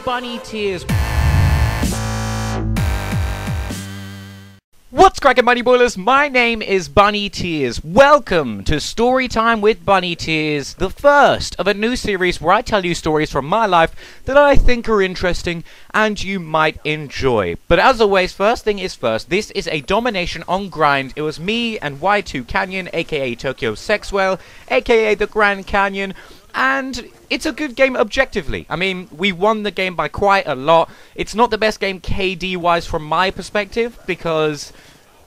Bunny Tears. What's cracking, Bunny Boilers? My name is Bunny Tears. Welcome to Storytime with Bunny Tears, the first of a new series where I tell you stories from my life that I think are interesting and you might enjoy. But as always, first thing is first, this is a domination on grind. It was me and Y2 Canyon, aka Tokyo Sex Whale, aka the Grand Canyon, and it's a good game objectively. I mean, we won the game by quite a lot. It's not the best game KD-wise from my perspective, because,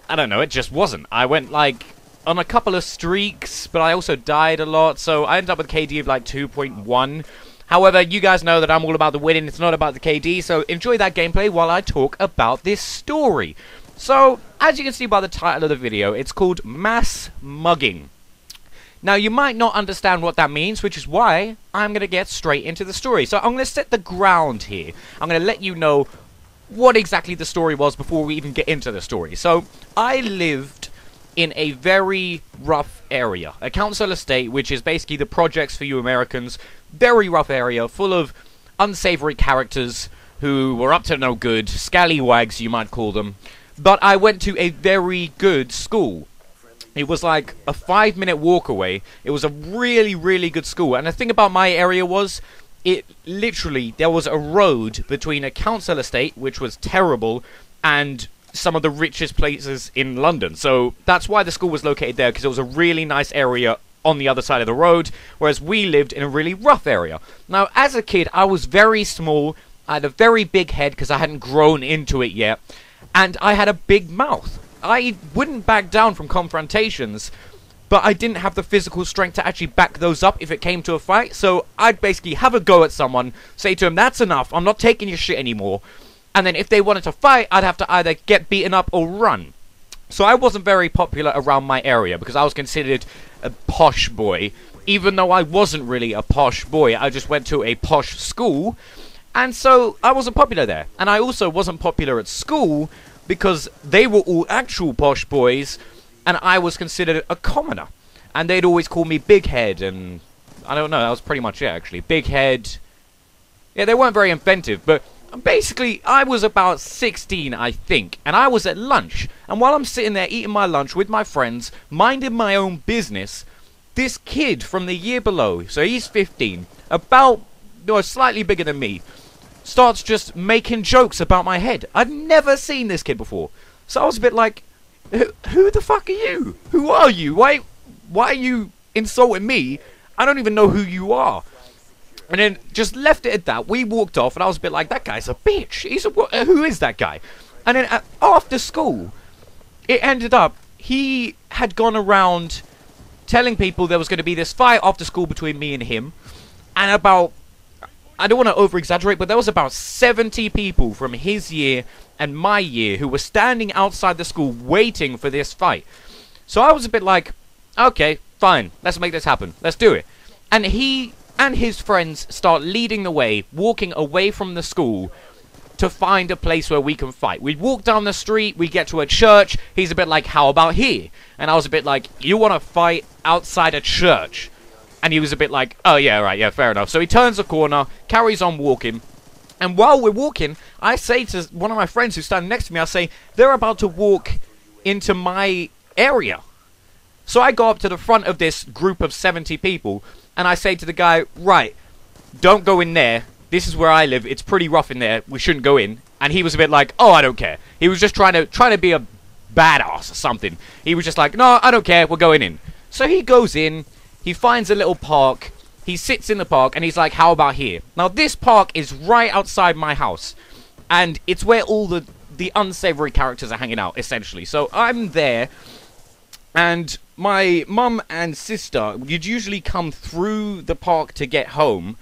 I don't know, it just wasn't. I went, like, on a couple of streaks, but I also died a lot, so I ended up with KD of, like, 2.1. However, you guys know that I'm all about the winning, it's not about the KD, so enjoy that gameplay while I talk about this story. So, as you can see by the title of the video, it's called Mass Mugging. Now, you might not understand what that means, which is why I'm going to get straight into the story. So, I'm going to set the ground here. I'm going to let you know what exactly the story was before we even get into the story. So, I lived in a very rough area. A council estate, which is basically the projects for you Americans. Very rough area, full of unsavory characters who were up to no good. Scallywags, you might call them. But I went to a very good school. It was like a 5-minute walk away. It was a really, really good school. And the thing about my area was, it literally, there was a road between a council estate, which was terrible, and some of the richest places in London. So that's why the school was located there, because it was a really nice area on the other side of the road, whereas we lived in a really rough area. Now, as a kid, I was very small. I had a very big head, because I hadn't grown into it yet, and I had a big mouth. I wouldn't back down from confrontations, but I didn't have the physical strength to actually back those up if it came to a fight. So I'd basically have a go at someone, say to him, that's enough, I'm not taking your shit anymore. And then if they wanted to fight, I'd have to either get beaten up or run. So I wasn't very popular around my area because I was considered a posh boy. Even though I wasn't really a posh boy, I just went to a posh school. And so I wasn't popular there. And I also wasn't popular at school because they were all actual posh boys, and I was considered a commoner. And they'd always call me Big Head, and I don't know, that was pretty much it, actually. Big Head. Yeah, they weren't very inventive, but basically, I was about 16, I think, and I was at lunch. And while I'm sitting there eating my lunch with my friends, minding my own business, this kid from the year below, so he's 15, slightly bigger than me, starts just making jokes about my head. I'd never seen this kid before. So I was a bit like, who the fuck are you? Who are you? Why are you insulting me? I don't even know who you are. And then just left it at that. We walked off and I was a bit like, that guy's a bitch. Who is that guy? And then after school, it ended up, he had gone around telling people there was going to be this fight after school between me and him. And about, I don't want to over-exaggerate, but there was about 70 people from his year and my year who were standing outside the school waiting for this fight. So I was a bit like, okay, fine, let's make this happen. Let's do it. And he and his friends start leading the way, walking away from the school to find a place where we can fight. We walk down the street, we get to a church. He's a bit like, how about here? And I was a bit like, you want to fight outside a church? And he was a bit like, oh yeah, right, yeah, fair enough. So he turns the corner, carries on walking. And while we're walking, I say to one of my friends who's standing next to me, I say, they're about to walk into my area. So I go up to the front of this group of 70 people, and I say to the guy, right, don't go in there. This is where I live. It's pretty rough in there. We shouldn't go in. And he was a bit like, oh, I don't care. He was just trying to be a badass or something. He was just like, no, I don't care. We're going in. So he goes in. He finds a little park. He sits in the park, and he's like, how about here? Now, this park is right outside my house. And it's where all the unsavory characters are hanging out, essentially. So I'm there. And my mum and sister would usually come through the park to get home.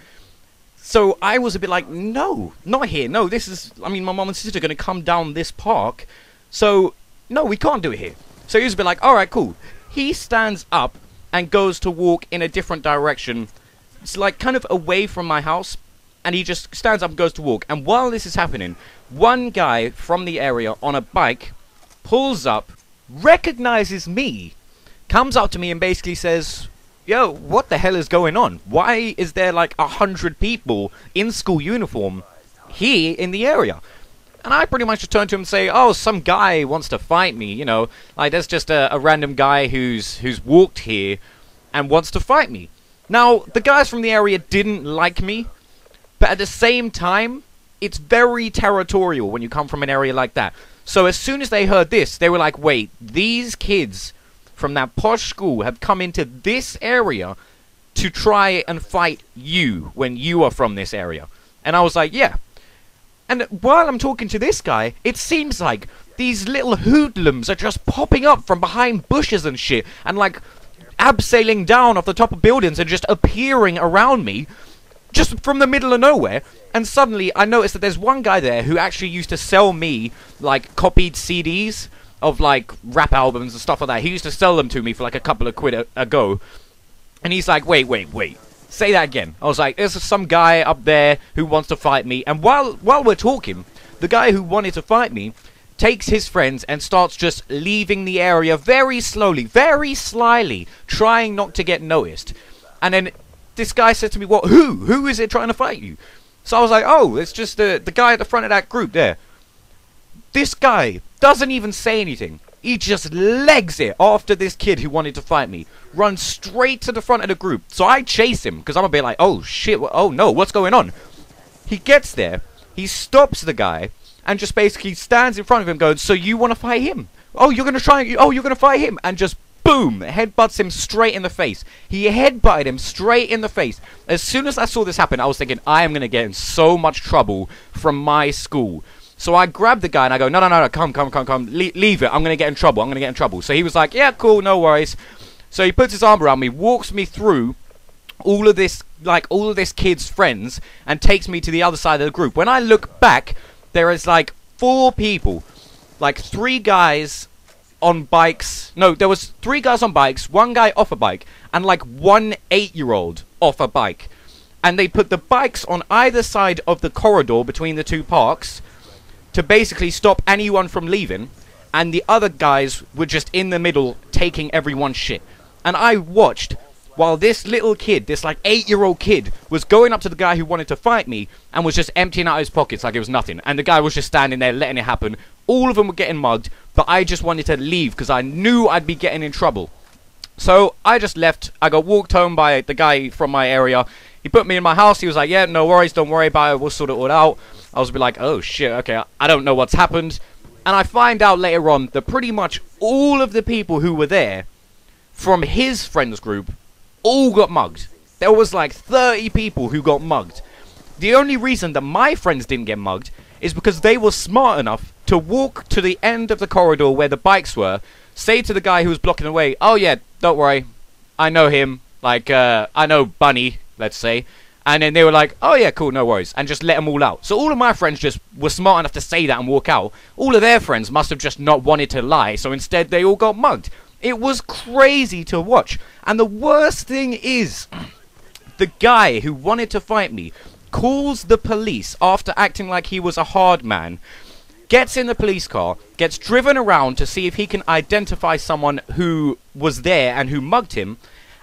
So I was a bit like, no, not here. No, this is, I mean, my mum and sister are going to come down this park. So, no, we can't do it here. So he was a bit like, alright, cool. He stands up and goes to walk in a different direction. It's like kind of away from my house. And he just stands up and goes to walk. And while this is happening, one guy from the area on a bike pulls up, recognizes me, comes up to me and basically says, yo, what the hell is going on? Why is there like 100 people in school uniform here in the area. And I pretty much just turn to him and say, oh, some guy wants to fight me, you know. Like, there's just a random guy who's walked here and wants to fight me. Now, the guys from the area didn't like me, but at the same time, it's very territorial when you come from an area like that. So as soon as they heard this, they were like, wait, these kids from that posh school have come into this area to try and fight you when you are from this area. And I was like, yeah. And while I'm talking to this guy, it seems like these little hoodlums are just popping up from behind bushes and shit, and like abseiling down off the top of buildings and just appearing around me, just from the middle of nowhere. And suddenly I noticed that there's one guy there who actually used to sell me like copied CDs of like rap albums and stuff like that. He used to sell them to me for like a couple of quid ago. And he's like, wait. Say that again. I was like, there's some guy up there who wants to fight me. And while we're talking, the guy who wanted to fight me takes his friends and starts just leaving the area very slowly, very slyly, trying not to get noticed. And then this guy said to me, what, who is it trying to fight you? So I was like, oh, it's just the guy at the front of that group there. This guy doesn't even say anything. He just legs it after this kid who wanted to fight me. Runs straight to the front of the group. So I chase him, because I'm a bit like, oh shit, oh no, what's going on? He gets there, he stops the guy, and just basically stands in front of him going, so you want to fight him? Oh, you're going to fight him? And just boom, headbutts him straight in the face. He headbutted him straight in the face. As soon as I saw this happen, I was thinking, I am going to get in so much trouble from my school. So I grabbed the guy and I go, no, come. Leave it. I'm going to get in trouble. So he was like, yeah, cool, no worries. So he puts his arm around me, walks me through all of this kid's friends, and takes me to the other side of the group. When I look back, there is like 4 people. Like 3 guys on bikes. No, there was 3 guys on bikes, 1 guy off a bike, and like 1 8-year-old off a bike. And they put the bikes on either side of the corridor between the 2 parks to basically stop anyone from leaving, and the other guys were just in the middle taking everyone's shit. And I watched while this little kid, this like 8-year-old kid, was going up to the guy who wanted to fight me and was just emptying out his pockets like it was nothing. And the guy was just standing there letting it happen. All of them were getting mugged, but I just wanted to leave because I knew I'd be getting in trouble. So I just left. I got walked home by the guy from my area. He put me in my house. He was like, yeah, no worries, don't worry about it, we'll sort it all out. I was a bit like, oh shit, okay, I don't know what's happened. And I find out later on that pretty much all of the people who were there from his friends group all got mugged. There was like 30 people who got mugged. The only reason that my friends didn't get mugged is because they were smart enough to walk to the end of the corridor where the bikes were, say to the guy who was blocking the way, oh yeah, don't worry, I know him, like, I know Bunny, let's say. And then they were like, oh yeah, cool, no worries, and just let them all out. So all of my friends just were smart enough to say that and walk out. All of their friends must have just not wanted to lie, so instead they all got mugged. It was crazy to watch. And the worst thing is, the guy who wanted to fight me calls the police after acting like he was a hard man, gets in the police car, gets driven around to see if he can identify someone who was there and who mugged him,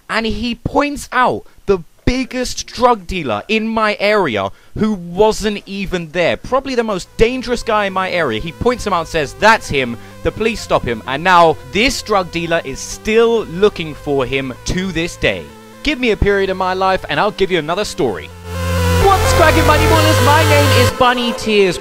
and he points out the biggest drug dealer in my area who wasn't even there. Probably the most dangerous guy in my area. He points him out and says, that's him. The police stop him. And now this drug dealer is still looking for him to this day. Give me a period in my life and I'll give you another story. What's cracking, Bunny Ballers? My name is Bunny Tears.